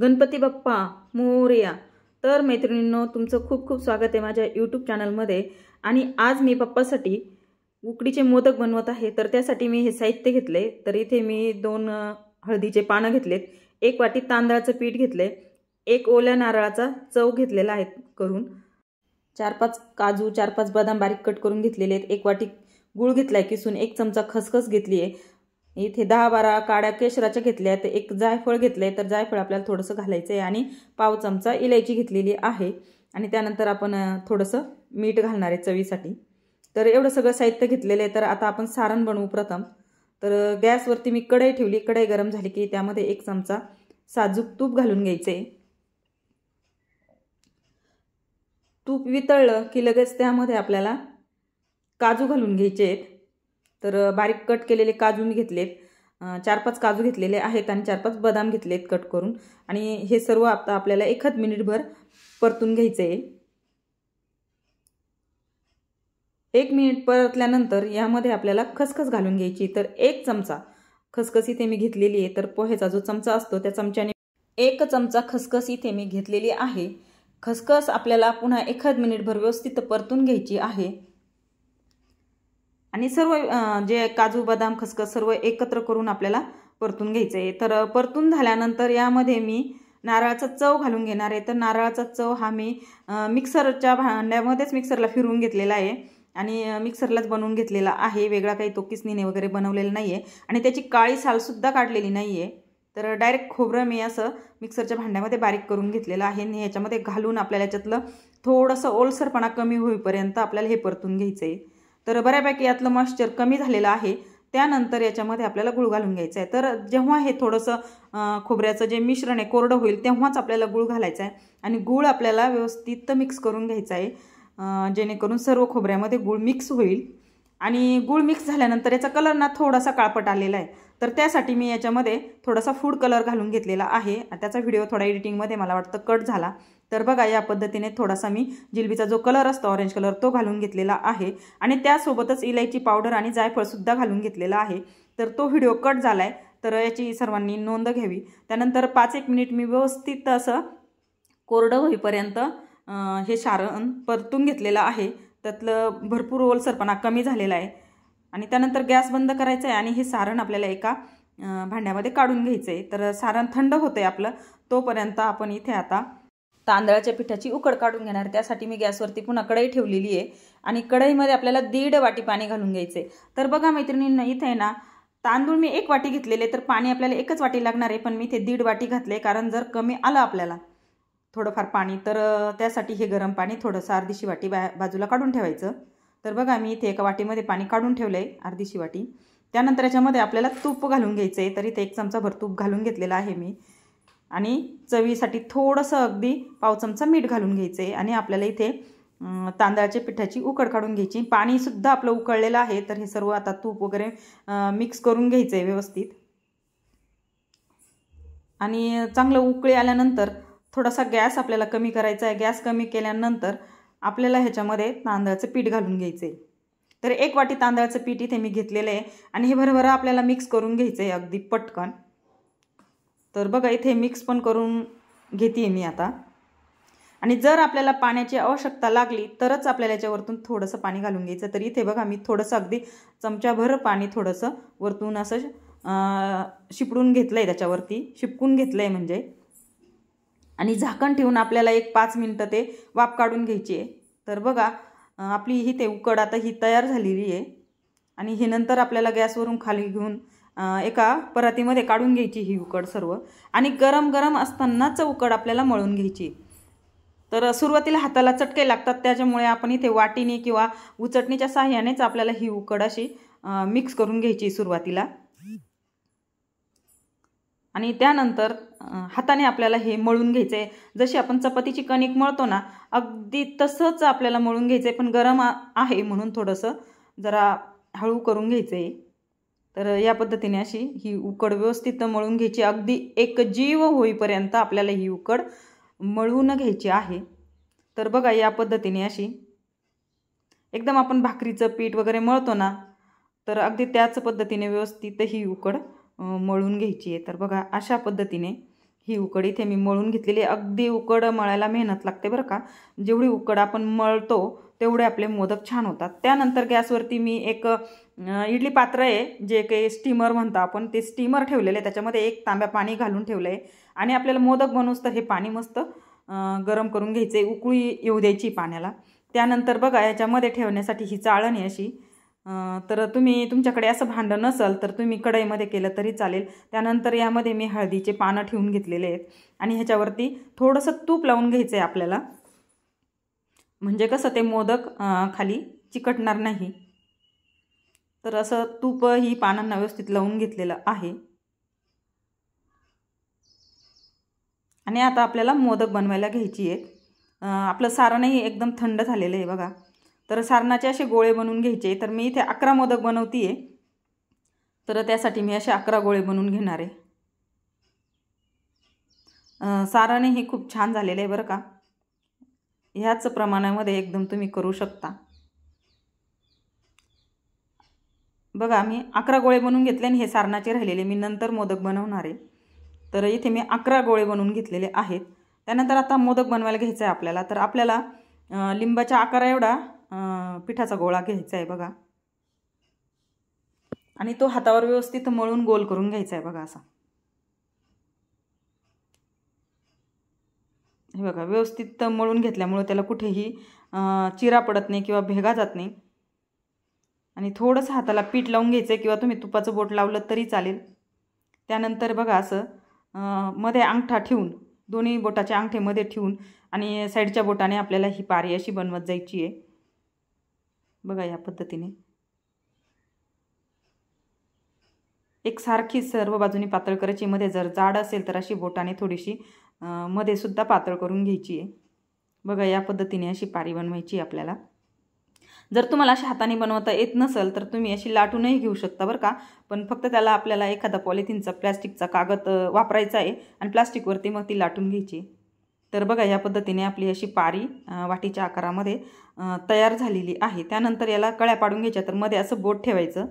गणपती बाप्पा मोरया। तर मैत्रिणींनो, तुमचं खूप खूप स्वागत आहे माझ्या यूट्यूब चॅनलमध्ये। आणि आज मी बाप्पासाठी उकडीचे मोदक बनवत आहे। तर त्यासाठी मी हे साहित्य घेतले। तर इथे मी 2 हळदीचे पानं घेतलेत, 1 वाटी तांदळाचं पीठ घेतले, 1 ओल्या नारळाचा चव घेतलेला आहे करून, 4-5 काजू, 4-5 बदाम बारीक कट करून घेतलेले आहेत, 1 वाटी गूळ घेतलाय किसून, 1 चमचा खसखस घेतली आहे, इथे 10-12 काड्या केशराच्या घेतल्या आहेत, 1 जायफळ घेतलंय, तर जायफळ आपल्याला थोडंसं घालायचं आहे, आणि पाव चमचा इलायची घेतलेली आहे, आणि त्यानंतर आपण थोडंसं मीठ घालणार आहे चवीसाठी। तर एवढं सगळं साहित्य घेतलेलं आहे। तर आता आपण सारण बनवू प्रथम। तर गॅसवरती मी कढई ठेवली, कढई गरम झाली की त्यामध्ये 1 चमचा साजूक तूप घालून घ्यायचे। तूप वितळलं की लगेच त्यामध्ये आपल्याला काजू घालून घ्यायचे आहेत। तर बारीक कट केलेले काजू मी घेतलेत, 4-5 काजू घेतलेले आहेत, आणि 4-5 बदाम घेतलेत कट करून, आणि हे सर्व आता आपल्याला 1 मिनिटभर परतून घ्यायचे आहे। 1 मिनिट परतल्यानंतर यामध्ये आपल्याला खसखस घालून घ्यायची। तर 1 चमचा खसखस इथे मी घेतलेली आहे। तर पोह्याचा जो चमचा असतो त्या चमच्याने 1 चमचा खसखस इथे मी घेतलेली आहे। खसखस आपल्याला पुन्हा 1 मिनिटभर व्यवस्थित परतून घ्यायची आहे, आणि सर्व जे काजू बदाम खसखस सर्व एकत्र करून आपल्याला परतून घ्यायचं आहे। तर परतून झाल्यानंतर यामध्ये मी नारळाचा चव घालून घेणार आहे। तर नारळाचा चव हा मी मिक्सरच्या भांड्यामध्येच मिक्सरला फिरवून घेतलेला आहे, आणि मिक्सरलाच बनवून घेतलेला आहे, वेगळा काही तो किसणीने वगैरे बनवलेला नाही आहे, आणि त्याची काळी सालसुद्धा काढलेली नाही आहे। तर डायरेक्ट खोबरं मी असं मिक्सरच्या भांड्यामध्ये बारीक करून घेतलेलं आहे, आणि ह्याच्यामध्ये घालून आपल्याला याच्यातलं थोडंसं ओलसरपणा कमी होईपर्यंत आपल्याला हे परतून घ्यायचं आहे। तर बऱ्यापैकी यातलं मॉइश्चर कमी झालेलं आहे। त्यानंतर याच्यामध्ये आपल्याला गूळ घालून घ्यायचं आहे। तर जेव्हा हे थोडंसं खोबऱ्याचं जे मिश्रण आहे कोरडं होईल तेव्हाच आपल्याला गूळ घालायचा आहे, आणि गूळ आपल्याला व्यवस्थित मिक्स करून घ्यायचा आहे, जेणेकरून सर्व खोबऱ्यामध्ये गूळ मिक्स होईल। आणि गूळ मिक्स झाल्यानंतर याचा कलर ना थोडासा काळपट आलेला आहे, तर त्यासाठी मी याच्यामध्ये थोडासा फूड कलर घालून घेतलेला आहे। त्याचा व्हिडिओ थोडा एडिटिंगमध्ये मला वाटतं कट झाला। तर बघा, या पद्धतीने थोडासा मी जिलबीचा जो कलर असतो ऑरेंज कलर तो घालून घेतलेला आहे, आणि त्यासोबतच इलायची पावडर आणि जायफळसुद्धा घालून घेतलेला आहे। तर तो व्हिडिओ कट झाला आहे, तर याची सर्वांनी नोंद घ्यावी। त्यानंतर 5-1 मिनिट मी व्यवस्थित असं कोरडं होईपर्यंत हे सारण परतून घेतलेलं आहे, त्यातलं भरपूर ओलसरपणा कमी झालेला आहे, आणि त्यानंतर गॅस बंद करायचा आहे, आणि हे सारण आपल्याला एका भांड्यामध्ये काढून घ्यायचं आहे। तर सारण थंड होतंय आपलं, तोपर्यंत आपण इथे आता तांदळाच्या पिठाची उकड काढून घेणार। त्यासाठी मी गॅसवरती पुन्हा कढई ठेवलेली आहे, आणि कढईमध्ये आपल्याला 1.5 वाटी पाणी घालून घ्यायचे। तर बघा मैत्रिणींना, इथे आहे ना तांदूळ मी 1 वाटी घेतलेले, तर पाणी आपल्याला 1 वाटी लागणार आहे, पण मी इथे 1.5 वाटी घातले, कारण जर कमी आलं आपल्याला थोडंफार पाणी तर त्यासाठी हे गरम पाणी थोडंसं अर्धीशी वाटी बाजूला काढून ठेवायचं। तर बघा, मी इथे एका वाटीमध्ये पाणी काढून ठेवलं आहे, अर्धीशी वाटी। त्यानंतर याच्यामध्ये आपल्याला तूप घालून घ्यायचं आहे। तर इथे 1 चमचाभर तूप घालून घेतलेलं आहे मी, आणि चवीसाठी थोडंसं अगदी पाव चमचा मीठ घालून घ्यायचं आहे, आणि आपल्याला इथे तांदळाच्या पिठाची उकड काढून घ्यायची। पाणीसुद्धा आपलं उकळलेलं आहे। तर हे सर्व आता तूप वगैरे मिक्स करून घ्यायचं आहे व्यवस्थित, आणि चांगलं उकळी आल्यानंतर थोडासा गॅस आपल्याला कमी करायचा आहे। गॅस कमी केल्यानंतर आपल्याला ह्याच्यामध्ये तांदळाचं पीठ घालून घ्यायचं आहे। तर 1 वाटी तांदळाचं पीठ इथे मी घेतलेलं आहे, आणि हे भरभर आपल्याला मिक्स करून घ्यायचं आहे अगदी पटकन। तर बघा, इथे मिक्स पण करून घेते मी आता, आणि जर आपल्याला पाण्याची आवश्यकता लागली तरच आपल्याला याच्यावरतून थोडंसं पाणी घालून घ्यायचं। तर इथे बघा, मी थोडंसं अगदी चमच्याभर पाणी थोडंसं वरतून असं शिपडून घेतलं आहे, त्याच्यावरती शिपकून घेतलं आहे म्हणजे, आणि झाकण ठेवून आपल्याला 1-5 मिनिटं ते वाफ काढून घ्यायची आहे। तर बघा, आपली ही ते उकड आता ही तयार झालेली आहे, आणि हे नंतर आपल्याला गॅसवरून खाली घेऊन एका परातीमध्ये काढून घ्यायची ही उकड सर्व, आणि गरम गरम असतानाच उकड आपल्याला मळून घ्यायची। तर सुरुवातीला हाताला चटके लागतात, त्याच्यामुळे आपण इथे वाटीने किंवा उचटणीच्या साहाय्यानेच आपल्याला ही उकड अशी मिक्स करून घ्यायची सुरुवातीला, आणि त्यानंतर हाताने आपल्याला हे मळून घ्यायचं आहे। जशी आपण चपातीची कणिक मळतो ना, अगदी तसंच आपल्याला मळून घ्यायचं आहे, पण गरम आहे म्हणून थोडंसं जरा हळू करून घ्यायचं आहे। तर या पद्धतीने अशी ही उकड व्यवस्थित मळून घ्यायची, अगदी एकजीव होईपर्यंत आपल्याला ही उकड मळून घ्यायची आहे। तर बघा, या पद्धतीने अशी एकदम आपण भाकरीचं पीठ वगैरे मळतो ना, तर अगदी त्याच पद्धतीने व्यवस्थित ही उकड मळून घ्यायची आहे। तर बघा, अशा पद्धतीने ही उकड इथे मी मळून घेतलेली. अगदी उकड मळायला मेहनत लागते बरं का. जेवढी उकड आपण मळतो तेवढे आपले मोदक छान होतात. त्यानंतर गॅसवरती मी एक इडली पात्र आहे, जे काही स्टीमर म्हणतो आपण, ते स्टीमर ठेवलेलं आहे. त्याच्यामध्ये 1 तांब्या पाणी घालून ठेवलं आहे आणि आपल्याला मोदक बनवूस तर हे पाणी मस्त गरम करून घ्यायचं आहे, उकळी येऊ द्यायची पाण्याला. त्यानंतर बघा याच्यामध्ये ठेवण्यासाठी ही चाळण आहे अशी. तर तुमच्याकडे असं भांडं नसेल तर तुम्ही कढईमध्ये केलं तरी चालेल. त्यानंतर यामध्ये मी हळदीचे पानं ठेवून घेतलेले आहेत आणि ह्याच्यावरती थोडंसं तूप लावून घ्यायचं आहे आपल्याला, म्हणजे कसं ते मोदक खाली चिकटणार नाही. तर असं तूप ही पानांना व्यवस्थित लावून घेतलेलं आहे. आणि आता आपल्याला मोदक बनवायला घ्यायची आहेत. आपलं सारणही एकदम थंड झालेलं आहे बघा. तर सारणाचे असे गोळे बनवून घ्यायचे. तर मी इथे 11 मोदक बनवते आहे, तर त्यासाठी मी असे 11 गोळे बनवून घेणार आहे. सारणही खूप छान झालेलं आहे बरं का. ह्याच प्रमाणामध्ये एकदम तुम्ही करू शकता. बघा मी 11 गोळे बनवून घेतले आणि हे सारणाचे राहिलेले मी नंतर मोदक बनवणार आहे. तर इथे मी 11 गोळे बनवून घेतलेले आहेत. त्यानंतर आता मोदक बनवायला घ्यायचं आहे आपल्याला. तर आपल्याला लिंबाच्या आकारा एवढा पिठाचा गोळा घ्यायचा आहे बघा, आणि तो हातावर व्यवस्थित मळून गोल करून घ्यायचा आहे बघा असा. हे बघा व्यवस्थित मळून घेतल्यामुळे त्याला कुठेही चिरा पडत नाही किंवा भेगा जात नाही. आणि थोडंसं हाताला पीठ लावून घ्यायचं आहे किंवा तुम्ही तुपाचं बोट लावलं तरी चालेल. त्यानंतर बघा असं मध्ये अंगठा ठेवून, दोन्ही बोटाच्या अंगठे मध्ये ठेवून आणि साईडच्या बोटाने आपल्याला ही पारी अशी बनवत जायची आहे बघा. या पद्धतीने एकसारखी सर्व बाजूनी पातळ करायची. मध्ये जर जाड असेल तर अशी बोटाने थोडीशी मध्ये सुद्धा पातळ करून घ्यायची आहे बघा. या पद्धतीने अशी पारी बनवायची आपल्याला. जर तुम्हाला अशा हाताने बनवता येत नसेल तर तुम्ही अशी लाटूनही घेऊ शकता बरं का. पण फक्त त्याला आपल्याला एखादा पॉलिथिनचा प्लॅस्टिकचा कागद वापरायचा आहे आणि प्लास्टिकवरती मग ती लाटून घ्यायची. तर बघा या पद्धतीने आपली अशी पारी वाटीच्या आकारामध्ये तयार झालेली आहे. त्यानंतर याला कळ्या पाडून घ्यायच्या. तर मध्ये असं बोट ठेवायचं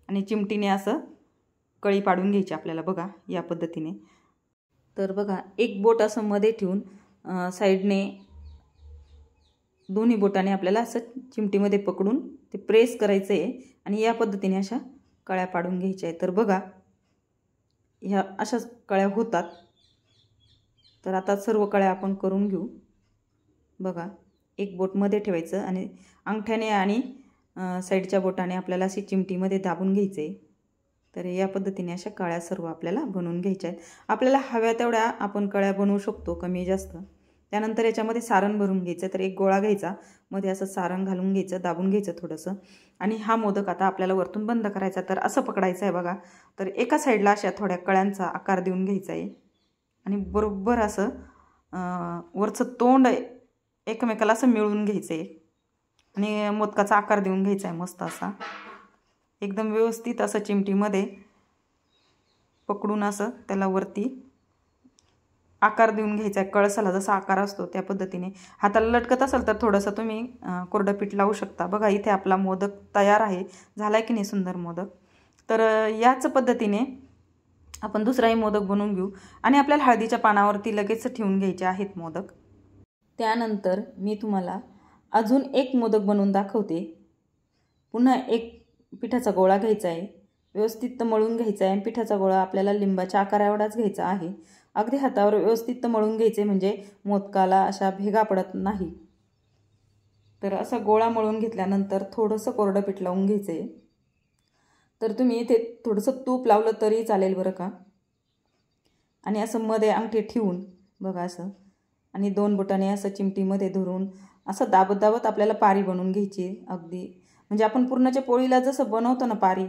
आणि चिमटीने असं कळी पाडून घ्यायची आपल्याला बघा या पद्धतीने. तर बघा एक बोट असं मध्ये ठेवून साईडने दोन्ही बोटाने आपल्याला असं चिमटीमध्ये पकडून ते प्रेस करायचं आहे आणि या पद्धतीने अशा कळ्या पाडून घ्यायच्या आहेत. तर बघा ह्या अशाच कळ्या होतात. तर आता सर्व कळ्या आपण करून घेऊ बघा. एक बोट मध्ये ठेवायचं आणि अंगठ्याने आणि साईडच्या बोटाने आपल्याला अशी चिमटीमध्ये दाबून घ्यायचं आहे. तर या पद्धतीने अशा कळ्या सर्व आपल्याला बनवून घ्यायच्या आहेत. आपल्याला हव्या तेवढ्या आपण कळ्या बनवू शकतो, कमी जास्त. त्यानंतर याच्यामध्ये सारण भरून घ्यायचं. तर एक गोळा घ्यायचा, मध्ये असं सारण घालून घ्यायचं, दाबून घ्यायचं थोडंसं. आणि हा मोदक आता आपल्याला वरतून बंद करायचा. तर असं पकडायचं आहे बघा. तर एका साईडला अशा थोड्या कळ्यांचा आकार देऊन घ्यायचा आहे आणि बरोबर असं वरचं तोंड एकमेकाला असं मिळवून घ्यायचं आहे आणि मोदकाचा आकार देऊन घ्यायचा आहे मस्त असा. एकदम व्यवस्थित असं चिमटीमध्ये पकडून असं त्याला वरती आकार देऊन घ्यायचा आहे. कळसाला जसा आकार असतो त्या पद्धतीने. हाताला लटकत असेल तर थोडंसं तुम्ही कोरडं पीठ लावू शकता. बघा इथे आपला मोदक तयार आहे. झाला की नाही सुंदर मोदक. तर याच पद्धतीने आपण दुसराही मोदक बनवून घेऊ आणि आपल्याला हळदीच्या पानावरती लगेच ठेवून घ्यायचे आहेत मोदक. त्यानंतर मी तुम्हाला अजून एक मोदक बनवून दाखवते. पुन्हा एक पिठाचा गोळा घ्यायचा आहे, व्यवस्थित मळून घ्यायचा आहे. पिठाचा गोळा आपल्याला लिंबाच्या आकारा एवढाच घ्यायचा आहे. अगदी हातावर व्यवस्थित मळून घ्यायचे म्हणजे मोदकाला अशा भेगा पडत नाही. तर असा गोळा मळून घेतल्यानंतर थोडंसं कोरडं पीठ लावून घ्यायचं आहे. तर तुम्ही इथे थोडंसं तूप लावलं तरी चालेल बरं का. आणि असं मध्ये अंगठी ठेवून बघा असं आणि 2 बोटाने असं चिमटीमध्ये धरून असं दाबत दाबत आपल्याला पारी बनवून घ्यायची. अगदी म्हणजे आपण पुरणाच्या पोळीला जसं बनवतो ना पारी,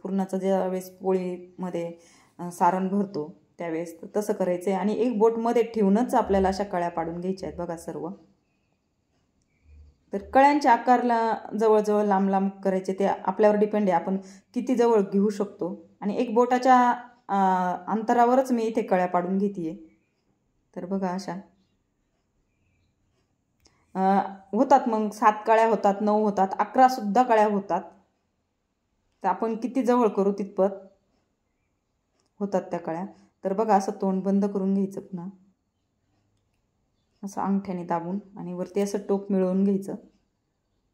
पुरणाचं ज्यावेळेस पोळीमध्ये सारण भरतो त्यावेळेस तसं करायचं आहे. आणि एक बोट मध्ये ठेवूनच आपल्याला अशा कळ्या पाडून घ्यायच्या आहेत बघा सर्व. तर कळ्यांच्या आकारला जवळजवळ लांब लांब करायचे, ते आपल्यावर डिपेंड आहे आपण किती जवळ घेऊ शकतो. आणि एक बोटाच्या अंतरावरच मी इथे कळ्या पाडून घेते. तर बघा अशा होतात, मग 7 कळ्या होतात, 9 होतात, 11 सुद्धा कळ्या होतात. तर आपण किती जवळ करू तितपत होतात त्या कळ्या. तर बघा असं तोंड बंद करून घ्यायचं, पुन्हा असं अंगठ्याने दाबून आणि वरती असं टोक मिळवून घ्यायचं.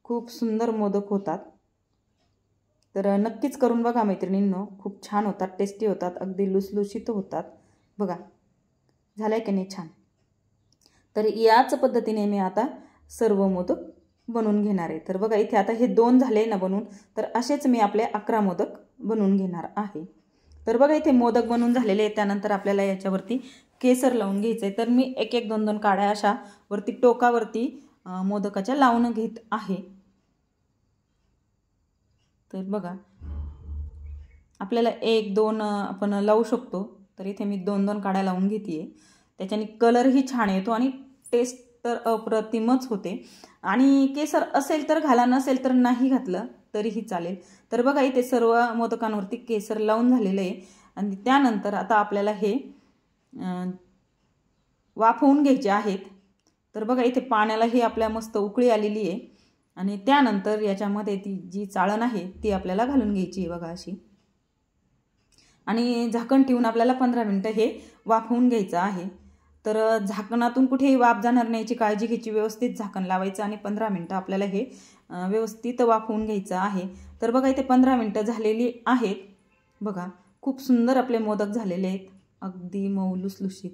खूप सुंदर मोदक होतात. तर नक्कीच करून बघा मैत्रिणींनो, खूप छान होतात, टेस्टी होतात, अगदी लुसलुशीत होतात. बघा झालंय की नाही छान. तर याच पद्धतीने मी आता सर्व मोदक बनवून घेणार आहे. तर बघा इथे आता हे 2 झाले ना बनवून, तर असेच मी आपले 11 मोदक बनवून घेणार आहे. तर बघा इथे मोदक बनवून झालेले आहेत. त्यानंतर आपल्याला याच्यावरती केसर लावून घ्यायचं आहे. तर मी एक एक 2 2 काड्या अशा वरती टोकावरती मोदकाच्या लावून घेत आहे. तर बघा आपल्याला 1 2 आपण लावू शकतो. तर इथे मी 2 2 काड्या लावून घेते. त्याच्याने कलरही छान येतो आणि टेस्ट तर अप्रतिमच होते. आणि केसर असेल तर घाला, नसेल तर नाही घातलं तरीही चालेल. तर बघा इथे सर्व मोदकांवरती केसर लावून झालेलं आहे. आणि त्यानंतर आता आपल्याला हे वाफवून घ्यायचे आहेत. तर बघा इथे पाण्यालाही आपल्या मस्त उकळी आलेली आहे. आणि त्यानंतर याच्यामध्ये ती जी चाळण आहे ती आपल्याला घालून घ्यायची आहे बघा अशी. आणि झाकण ठेवून आपल्याला 15 मिनिटं हे वाफवून घ्यायचं आहे. तर झाकणातून कुठेही वाफ जाणार नाही याची काळजी घ्यायची. व्यवस्थित झाकण लावायचं आणि 15 मिनिटं आपल्याला हे व्यवस्थित वाफवून घ्यायचं आहे. तर बघा इथे 15 मिनिटं झालेली आहेत. बघा खूप सुंदर आपले मोदक झालेले आहेत, अगदी मऊ लुसलुशीत.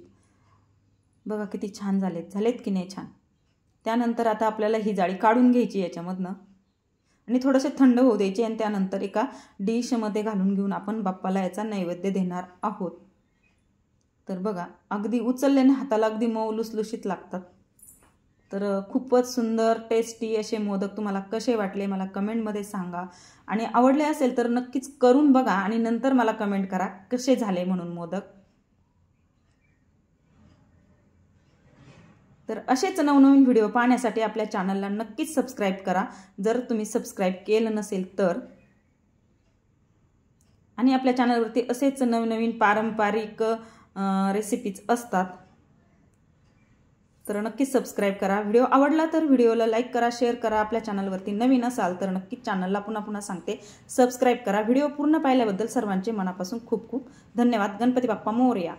बघा किती छान झालेत की नाही छान. त्यानंतर आता आपल्याला ही जाळी काढून घ्यायची याच्यामधनं आणि थोडेसे थंड होऊ द्यायचे. आणि त्यानंतर एका डिशमध्ये घालून घेऊन आपण बाप्पाला याचा नैवेद्य देणार आहोत. तर बघा अगदी उचलल्याने हाताला अगदी मऊ लुसलुशीत लागतात. तर खूपच सुंदर टेस्टी असे मोदक तुम्हाला कसे वाटले मला कमेंटमध्ये सांगा. आणि आवडले असेल तर नक्कीच करून बघा आणि नंतर मला कमेंट करा कसे झाले म्हणून मोदक. तर असेच नवनवीन व्हिडिओ पाहण्यासाठी आपल्या चॅनलला नक्कीच सबस्क्राईब करा जर तुम्ही सबस्क्राईब केलं नसेल तर. आणि आपल्या चॅनलवरती असेच नवनवीन पारंपरिक रेसिपीज असतात. तर नक्कीच सबस्क्राईब करा. व्हिडिओ आवडला तर व्हिडिओला लाईक करा, शेअर करा. आपल्या चॅनलवरती नवीन असाल तर नक्कीच चॅनलला पुन्हा सांगते सबस्क्राईब करा. व्हिडिओ पूर्ण पाहिल्याबद्दल सर्वांचे मनापासून खूप खूप धन्यवाद. गणपती बाप्पा मोरया.